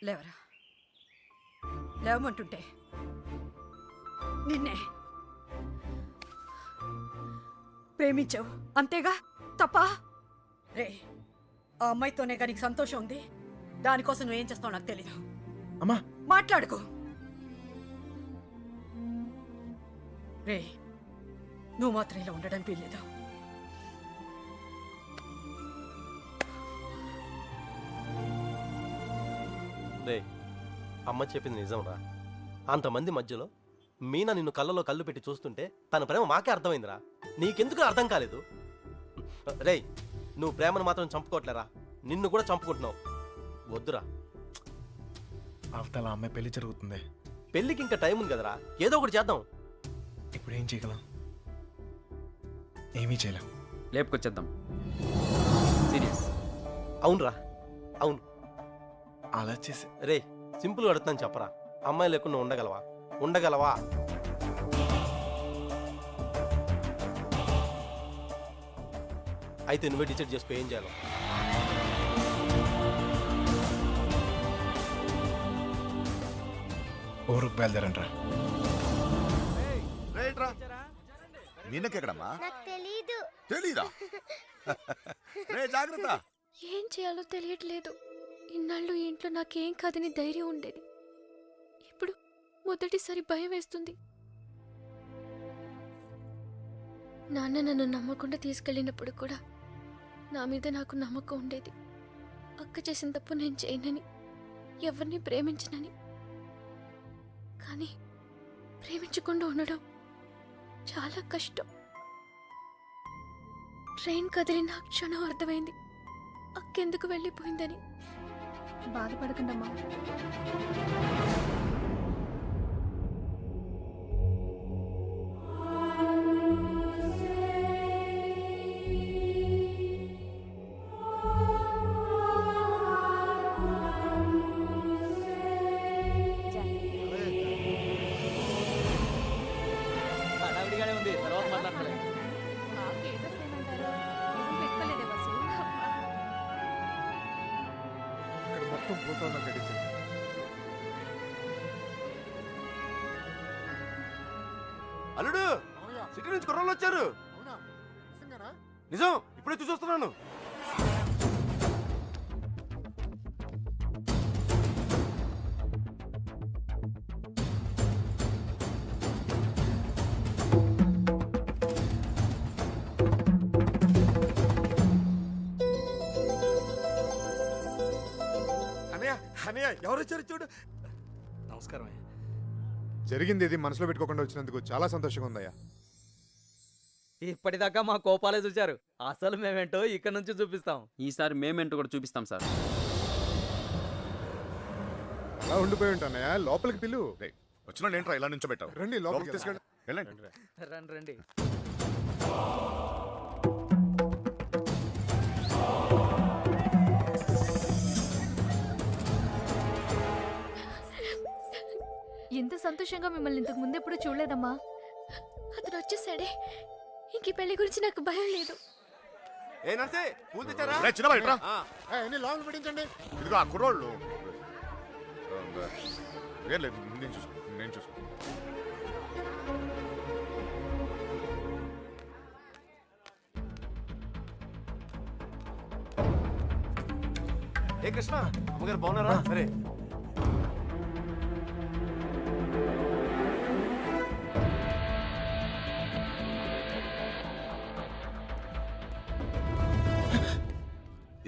లేవరా, లేవమంటుంటే నిన్నే ప్రేమించావు అంతేగా, తప్ప? రే, ఆ అమ్మాయితోనే కానీ నీకు సంతోషం ఉంది. దానికోసం నువ్వేం చేస్తావు నాకు తెలీదు. అమ్మా మాట్లాడుకో. రే, నువ్వు మాత్రం ఇలా ఉండడానికి వీల్లేదు. రే, అమ్మ చెప్పింది నిజంరా. అంతమంది మధ్యలో మీనా నిన్ను కళ్ళలో కళ్ళు పెట్టి చూస్తుంటే తన ప్రేమ మాకే అర్థమైందిరా. నీకెందుకు అర్థం కాలేదు? రేయ్, నువ్వు ప్రేమను మాత్రం చంపుకోవట్లేరా, నిన్ను కూడా చంపుకుంటున్నావు. వద్దురా. అవతల అమ్మాయి పెళ్లి జరుగుతుంది. పెళ్ళికి ఇంకా టైం ఉంది కదరా, ఏదో ఒకటి చేద్దాం. ఇప్పుడు ఏం చేయగలం? ఏమీ చేయలేం. లేపుకొచ్చేద్దాం. సీరియస్. అవునరా, అవును. అలా చేసి రే, సింపుల్గా అడుగుతాను చెప్పరా, అమ్మాయి లేకుండా ఉండగలవా? ఉండగలవా? అయితే నువ్వే డిసైడ్ చేసుకో ఏం చేయాలో. ఊరుకు బయలుదేరంట్రా. మీనకెక్కడమ్మా? నాకు తెలీదు. తెలీదా? రే జాగ్రత్త. ఏం చేయాలో తెలియట్లేదు. ఇన్నాళ్ళు ఈ ఇంట్లో నాకేం కాదని ధైర్యం ఉండేది. ఇప్పుడు మొదటిసారి భయం వేస్తుంది. నాన్న నన్ను నమ్మకుండా తీసుకెళ్ళినప్పుడు కూడా నా మీద నాకు నమ్మకం ఉండేది. అక్క చేసిన తప్పు నేను చేయనని, ఎవరిని ప్రేమించనని. కానీ ప్రేమించకుండా ఉండడం చాలా కష్టం. ట్రైన్ కదిలిన క్షణం అర్థమైంది అక్కెందుకు వెళ్ళిపోయిందని. బాధపడకండమ్మా. ఉంది, తర్వాత మాట్లాడలే. ఇక్కడ మొత్తం పోతాను గడిచి. అల్లుడు, సిటీ నుంచి కుర్రోళ్ళు వచ్చారు. నిజం, ఇప్పుడే చూసొస్తున్నాను. అన్నయ్య, ఎవరు వచ్చారు చూడు. నమస్కారం. జరిగింది ఇది మనసులో పెట్టుకోకుండా వచ్చినందుకు చాలా సంతోషంగా ఉందయ్యా. ఇప్పటిదాకా మా కోపాలే చూశారు, అసలు మేమేంటో ఇక్కడ నుంచి చూపిస్తాం. ఈసారి మేమేంటో కూడా చూపిస్తాం సార్. అలా ఉండిపోయి ఉంటానయ్యా, లోపలికి పిలు. వచ్చిన ఏంట్రా ఇలా నుంచో పెట్టావు? రండి లోపలికి తీసుకెళ్ళి వెళ్ళండి. రండి రండి. ఎంత సంతోషంగా మిమ్మల్ని ఇంతకు ముందు ఎప్పుడు చూడలేదమ్మా. అతను వచ్చేసాడే, ఇంక పెళ్లి గురించి నాకు భయం లేదు. ఏ నర్సే, పూలు తెచ్చారా? రే చిన్న బయట అన్ని లోపల పెట్టించండి. ఇదిగో ఆ కుర్రోళ్ళు. ఏం లేదు, నేను చూసుకో. ఏ కృష్ణ, అమ్మగారు బాగున్నారా? సరే.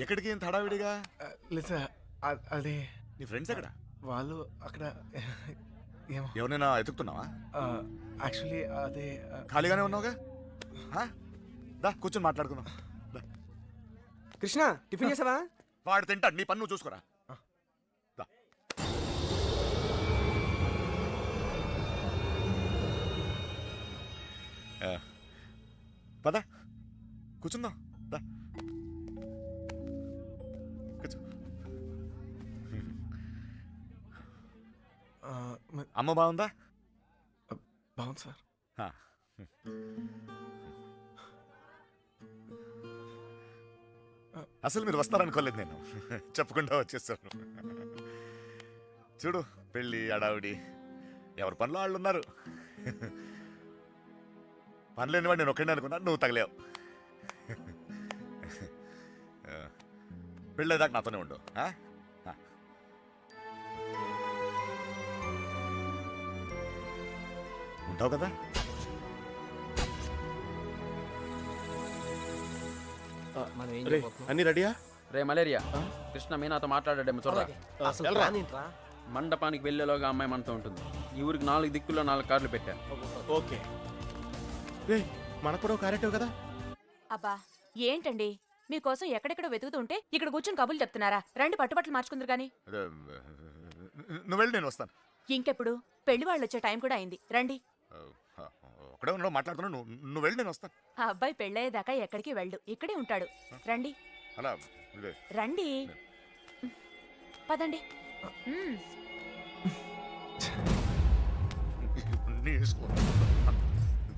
ఎక్కడికి ఇంత హడావిడిగా? లేదా అది నీ ఫ్రెండ్స్ ఎక్కడ? వాళ్ళు అక్కడ ఏమో. ఎవరైనా ఎతుకుతున్నావా? యాక్చువల్లీ అదే ఖాళీగానే ఉన్నావుగా, దా కూర్చొని మాట్లాడుకుందాం. కృష్ణ, టిఫిన్ చేసావా? వాడు తింటాడు, నీ పన్ను చూసుకోరా. పద కూర్చుందాం. దా కూర్చో. అమ్మ బాగుందా? బాగుంది సార్. అసలు మీరు వస్తారనుకోలేదు, నేను చెప్పకుండా వచ్చేసాను. చూడు పెళ్ళి అడావిడి ఎవరి పనిలో వాళ్ళు ఉన్నారు. పని లేనివాడు నేను ఒక్కడే అనుకున్నా, నువ్వు తగలేవు. పెళ్ళేదాకా నాతోనే ఉండు. ఉంటావు కదా? మనం ఏం రే చేయబోతున్నాం? అన్ని రెడీయా? రే మలేరియా, కృష్ణ మీనాతో మాట్లాడాడేమో చూడరా. అసలు ప్లాన్ ఏంట్రా? మండపానికి వెళ్ళేలోగా అమ్మాయి మనతో ఉంటుంది. ఈ ఊరికి 4 దిక్కుల్లో 4 కార్లు పెట్టాను. ఓకే. రే మనకు కూడా క్యారెక్టర్ కదా? అబ్బా ఏంటండి మీకోసం ఎక్కడెక్కడ వెతుకుతుంటే ఇక్కడ కూర్చొని కబుర్లు చెప్తున్నారా? రండి పట్టుబట్టలు మార్చుకుందరు గాని. అదే, నువ్వు వెళ్ళి నేను వస్తాను. ఇంకెప్పుడు పెళ్లి వాళ్ళు వచ్చే టైం కూడా అయింది. రండి. ఒకడే ఉన్నావు మాట్లాడుతున్నావు, నువ్వు వెళ్ళి నేను వస్తాను. ఆ అబ్బాయి పెళ్ళయ్యేదాకా ఎక్కడికి వెళ్ళు, ఇక్కడే ఉంటాడు. రండి అలా ఇదే. రండి పదండి. నీ ఇష్టం.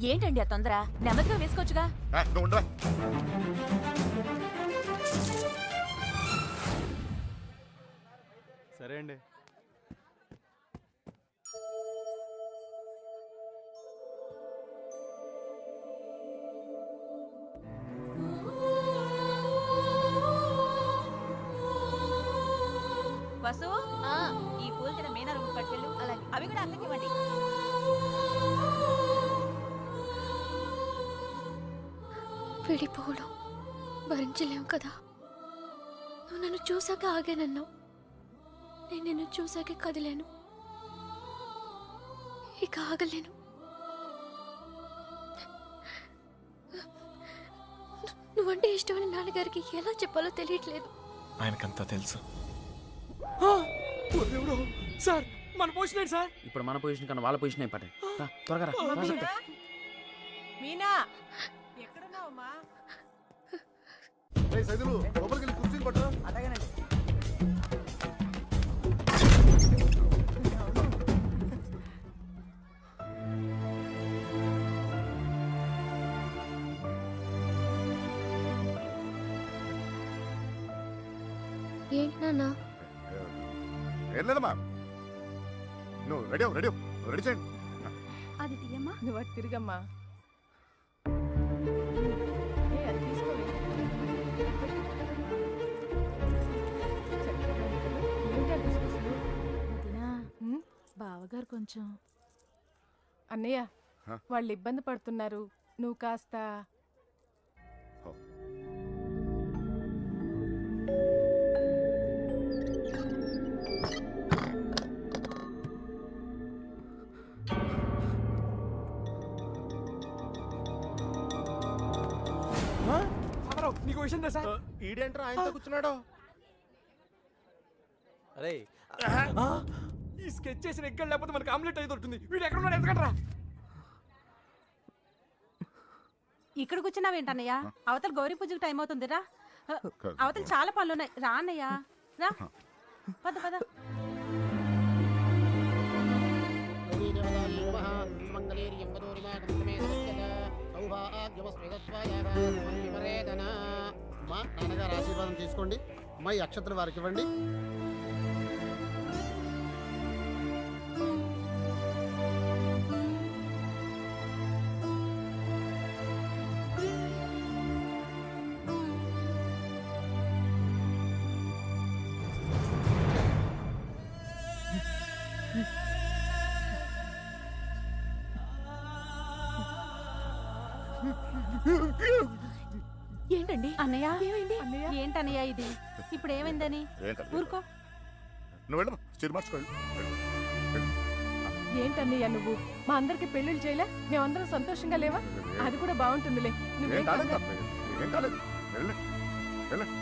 ఏంటండి ఆ తొందర? నెమ్మదిగా వేసుకోవచ్చుగా. నువ్వు ఉండరా. సరే అండి. వసు ఈ పూలు తిన మీనా రూమ్ పట్టుకెళ్ళు. అలాగే అవి కూడా అక్కకి ఇవ్వండి. విడిపోవడం భరించలేం కదా. నువ్వు నన్ను చూసాక ఆగానన్నావు, నేను నిన్ను చూసాకే కదిలేను. ఇక ఆగలేను. నువ్వంటే ఇష్టమైన నాన్నగారికి ఎలా చెప్పాలో తెలియట్లేదు. ఆయనకంతా తెలుసు. సార్ మన పోషన్ సార్. ఇప్పుడు మన పొజిషన్ కన్నా వాళ్ళ పొజిషన్ ఇంపార్టెంట్. త్వరగా రా, రా చెప్తా. మీనా ఎక్కడున్నావమ్మా? సైదులు లోపలికి వెళ్ళి కుర్చీని పట్టు. అలాగేనండి. ఏంటి నాన్న? ఏం లేదమ్మా, నువ్వు రెడీ రెడీ చేయండి. అది తీయమ్మా. నువ్వు అటు తిరిగమ్మా. బావగారు కొంచెం అన్నయ్య వాళ్ళు ఇబ్బంది పడుతున్నారు, నువ్వు కాస్త. నీకు విషయం తెలుసా? ఈడేంట్రా ఆయనతో కూర్చున్నాడు? అరే ఈ స్కెచ్ చేసిన ఎక్కడ లేకపోతే మనకి ఆమ్లెట్ అయ్యి దొరుకుతుంది. వీడు ఎక్కడ ఉన్నాడు? ఎత్తకండ్రా. ఇక్కడ కూర్చున్నావేంటన్నయ్య? అవతల గౌరీ పూజకి టైం అవుతుందిరా. అవతల చాలా పనులు ఉన్నాయి. రా అన్నయ్య రా. పద పద. నాన్నగారు ఆశీర్వాదం తీసుకోండి. అమ్మాయి అక్షతలు వారికి ఇవ్వండి. ఏంటండి అన్నయ్య? ఏమైంది అన్నయ్య? ఏంటన్నయ్య ఇది? ఇప్పుడు ఏమైందని? ఊరుకో. నువ్వు వెళ్ళమ్మా, స్టీర్ మార్చుకోండి. ఏంటన్నయ్య నువ్వు మా అందరికి పెళ్లిళ్ళు చేయలే? మేమందరం సంతోషంగా లేవా? అది కూడా బాగుంటుందిలే. నువ్వేం ఏం కాలేదు, ఏం కాలేదు. వెళ్ళండి వెళ్ళండి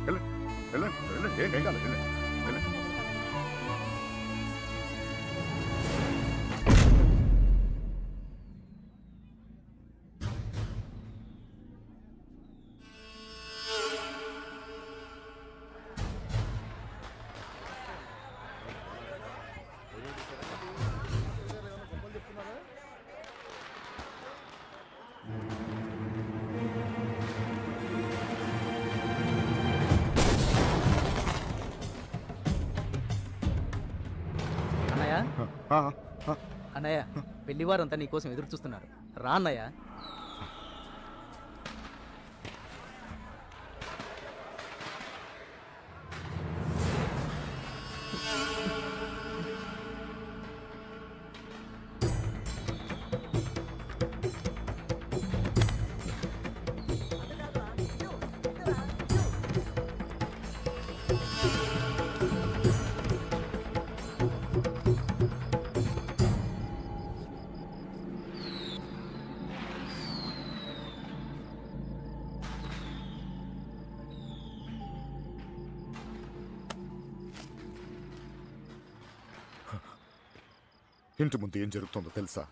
వెళ్ళండి వెళ్ళండి వెళ్ళండి, ఏం కాలేదు. వెళ్ళండి వెళ్ళండి. ఆ, ఆ. అన్నయ్య పెళ్లివారంతా నీకోసం ఎదురు చూస్తున్నారు రా అన్నయ్య. ఇంటి ముందు ఏం జరుగుతుందో తెలుసా?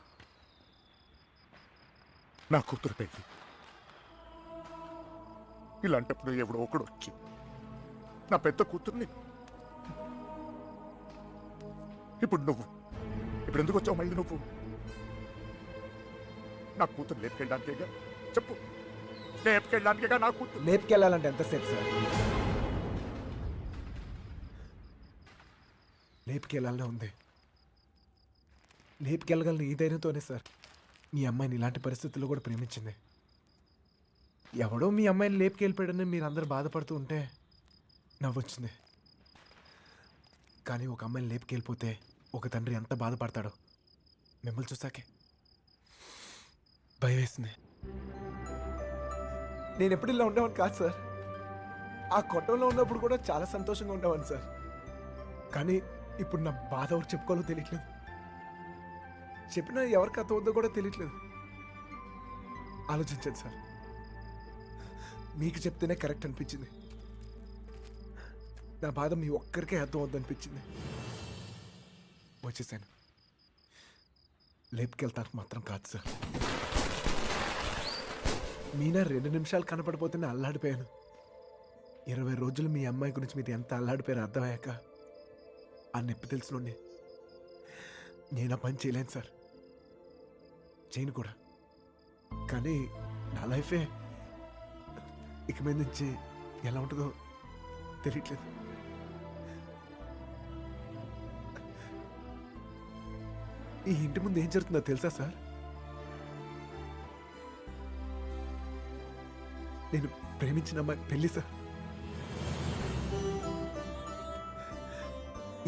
నా కూతురు పెళ్లి. ఇలాంటప్పుడు ఎవడో ఒకడు వచ్చి నా పెద్ద కూతుర్ని ఇప్పుడు ఎందుకు వచ్చావు మళ్ళీ నువ్వు? నా కూతురు లేపుకెళ్ళడానికేగా? చెప్పు, లేపుకెళ్ళడానికేగా నా కూతురు? లేపుకెళ్ళాలంటే ఎంతసేపు సార్? లేపుకెళ్ళాలనే ఉంది. లేపుకెళ్ళగలను ఈ ధైర్యంతోనే సార్ మీ అమ్మాయిని ఇలాంటి పరిస్థితుల్లో కూడా ప్రేమించింది. ఎవడో మీ అమ్మాయిని లేపుకెళ్ళిపోయాడని మీరు అందరూ బాధపడుతూ ఉంటే నవ్వొచ్చింది. కానీ ఒక అమ్మాయిని లేపుకెళ్ళిపోతే ఒక తండ్రి ఎంత బాధపడతాడో మిమ్మల్ని చూసాకే భయం వేసింది. నేను ఎప్పుడు ఇలా ఉండేవాడిని కాదు సార్. ఆ కొట్టంలో ఉన్నప్పుడు కూడా చాలా సంతోషంగా ఉండేవాడిని సార్. కానీ ఇప్పుడు నా బాధ ఎవరు చెప్పుకోవాలో తెలియట్లేదు. చెప్పినా ఎవరికి అర్థమవుతుందో కూడా తెలియట్లేదు. ఆలోచించండి సార్. మీకు చెప్తేనే కరెక్ట్ అనిపించింది. నా బాధ మీ ఒక్కరికే అర్థం అవుద్ది అనిపించింది. వచ్చేసాను. లేపుకెళ్తానికి మాత్రం కాదు సార్. మీనా 2 నిమిషాలు కనపడిపోతేనే అల్లాడిపోయాను. 20 రోజులు మీ అమ్మాయి గురించి మీరు ఎంత అల్లాడిపోయారో అర్థమయ్యాక ఆ నొప్పి తెలుసునండి. నేను ఆ పని చేయలేను సార్, చేయను కూడా. కానీ నా లైఫే ఇక మీద నుంచి ఎలా ఉంటుందో తెలియట్లేదు. ఈ ఇంటి ముందు ఏం జరుగుతుందో తెలుసా సార్? నేను ప్రేమించిన అమ్మాయి పెళ్లి సార్.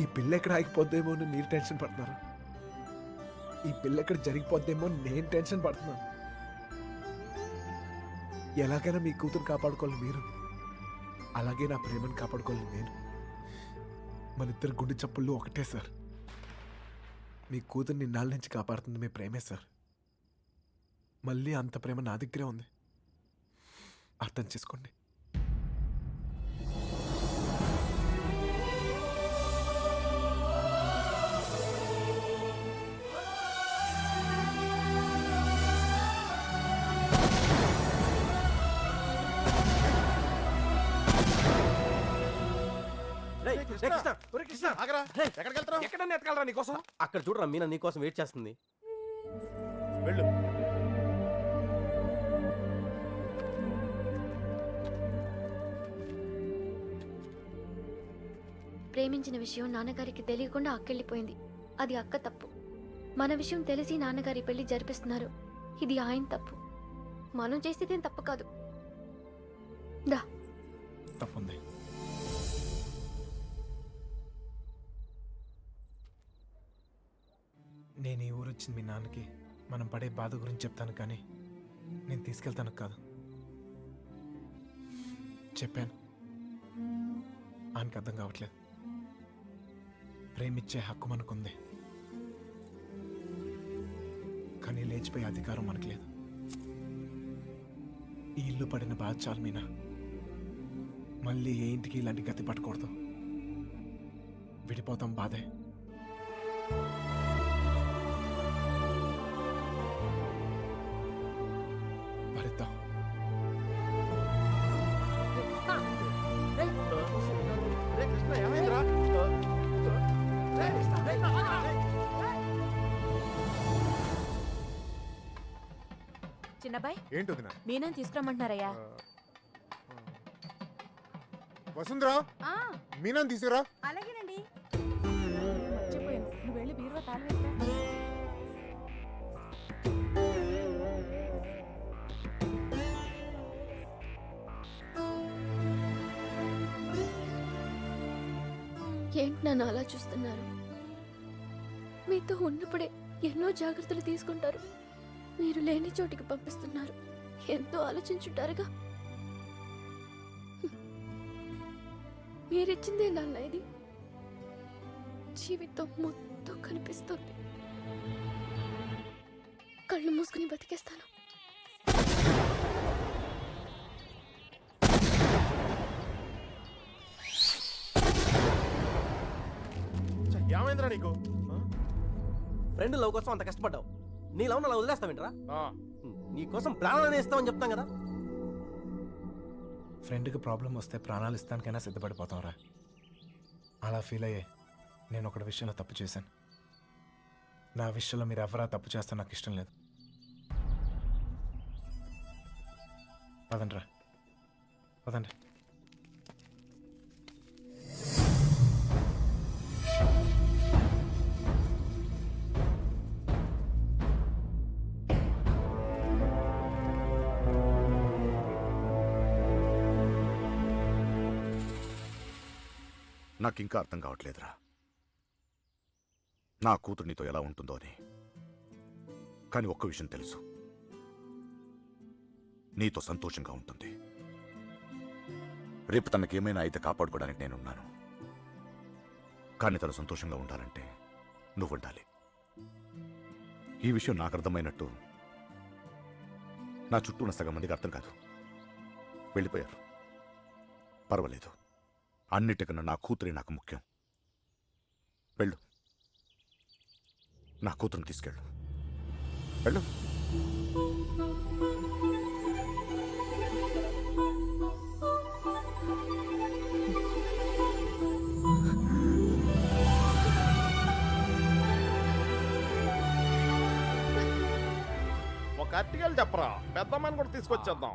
ఈ పిల్ల ఎక్కడ ఆగిపోద్దేమో అని మీరు టెన్షన్ పడుతున్నారు. ఈ పిల్ల ఎక్కడ జరిగిపోద్దేమో నేను టెన్షన్ పడుతున్నాను. ఎలాగైనా మీ కూతురు కాపాడుకోవాలి మీరు, అలాగే నా ప్రేమను కాపాడుకోవాలి నేను. మన ఇద్దరు గుండె చప్పుళ్ళు ఒకటే సార్. మీ కూతుర్ని ఇన్నాళ్ళ నుంచి కాపాడుతుంది మీ ప్రేమే సార్. మళ్ళీ అంత ప్రేమ నా దగ్గరే ఉంది. అర్థం చేసుకోండి. ఎక్కడన్నా ఎత్తగలరా నీకోసం? అక్కడ చూడరా మీనా నీకోసం వెయిట్ చేస్తుంది. వెళ్ళు. ప్రేమించిన విషయం నాన్నగారికి తెలియకుండా అక్కెళ్ళిపోయింది. అది అక్క తప్పు. మన విషయం తెలిసి నాన్నగారి పెళ్లి జరిపిస్తున్నారు. ఇది ఆయన తప్పు. మనం చేసేదేం తప్పు కాదు. దా తప్పుంది. నేను ఈ ఊరు వచ్చింది మీ నాన్నకి మనం పడే బాధ గురించి చెప్తాను, కానీ నేను తీసుకెళ్తాను కాదు. చెప్పాను, ఆయనకి అర్థం కావట్లేదు. ప్రేమిచ్చే హక్కు మనకుంది, కానీ లేచిపోయే అధికారం మనకు లేదు. ఈ ఇల్లు పడిన బాధ చాలు మీనా. మళ్ళీ ఏ ఇంటికి ఇలాంటి గతి పట్టకూడదు. విడిపోతాం, బాధే. భరిద్దాం. రే కృష్ణ, ఏమైందిరా? చిన్నబాయ్, ఏంటి వదినా? మీనని తీసుకురమ్మంటున్నారయ్యా. వసుంధరా, మీనాన్ని తీసుకురా. అలాగేనండి. మర్చిపోయాను. నువ్వు వెళ్ళి బీరువా తొందరగా తాళి వేస్తా. ఏంటి నన్ను అలా చూస్తున్నారు? మీతో ఉన్నప్పుడే ఎన్నో జాగ్రత్తలు తీసుకుంటారు. మీరు లేని చోటికి పంపిస్తున్నారు. ఎంతో ఆలోచించుంటారుగా. మీరిచ్చిందే నాన్న ఇది. జీవితం మొత్తం కనిపిస్తుంది. కళ్ళు మూసుకుని బతికేస్తాను. ఏమైందిరా నీకు ఫ్రెండ్ లవ్ కోసం అంత కష్టపడ్డావు. నీ లవ్ అలా వదిలేస్తావేంట్రా? నీ కోసం ప్రాణాలని ఇస్తామని చెప్తాం కదా. ఫ్రెండ్కి ప్రాబ్లం వస్తే ప్రాణాలు ఇస్తానికైనా సిద్ధపడిపోతాంరా. అలా ఫీల్ అయ్యే నేను ఒకటి విషయంలో తప్పు చేశాను. నా విషయంలో మీరు ఎవరా తప్పు చేస్తే నాకు ఇష్టం లేదు. పదండ్రా, పదండి. నాకు ఇంకా అర్థం కావట్లేదురా, నా కూతురు నీతో ఎలా ఉంటుందో అని. కానీ ఒక్క విషయం తెలుసు, నీతో సంతోషంగా ఉంటుంది. రేపు తనకేమైనా అయితే కాపాడుకోవడానికి నేనున్నాను. కానీ తను సంతోషంగా ఉండాలంటే నువ్వు ఉండాలి. ఈ విషయం నాకు అర్థమైనట్టు నా చుట్టూ ఉన్న సగం మందికి అర్థం కాదు. వెళ్ళిపోయారు. పర్వాలేదు, అన్నిటికన్నా నా కూతురే నాకు ముఖ్యం. వెళ్ళు, నా కూతురుని తీసుకెళ్ళు. వెళ్ళు. ఒక అట్టికలు చెప్పరా, పెద్దమ్మని కూడా తీసుకొచ్చేద్దాం.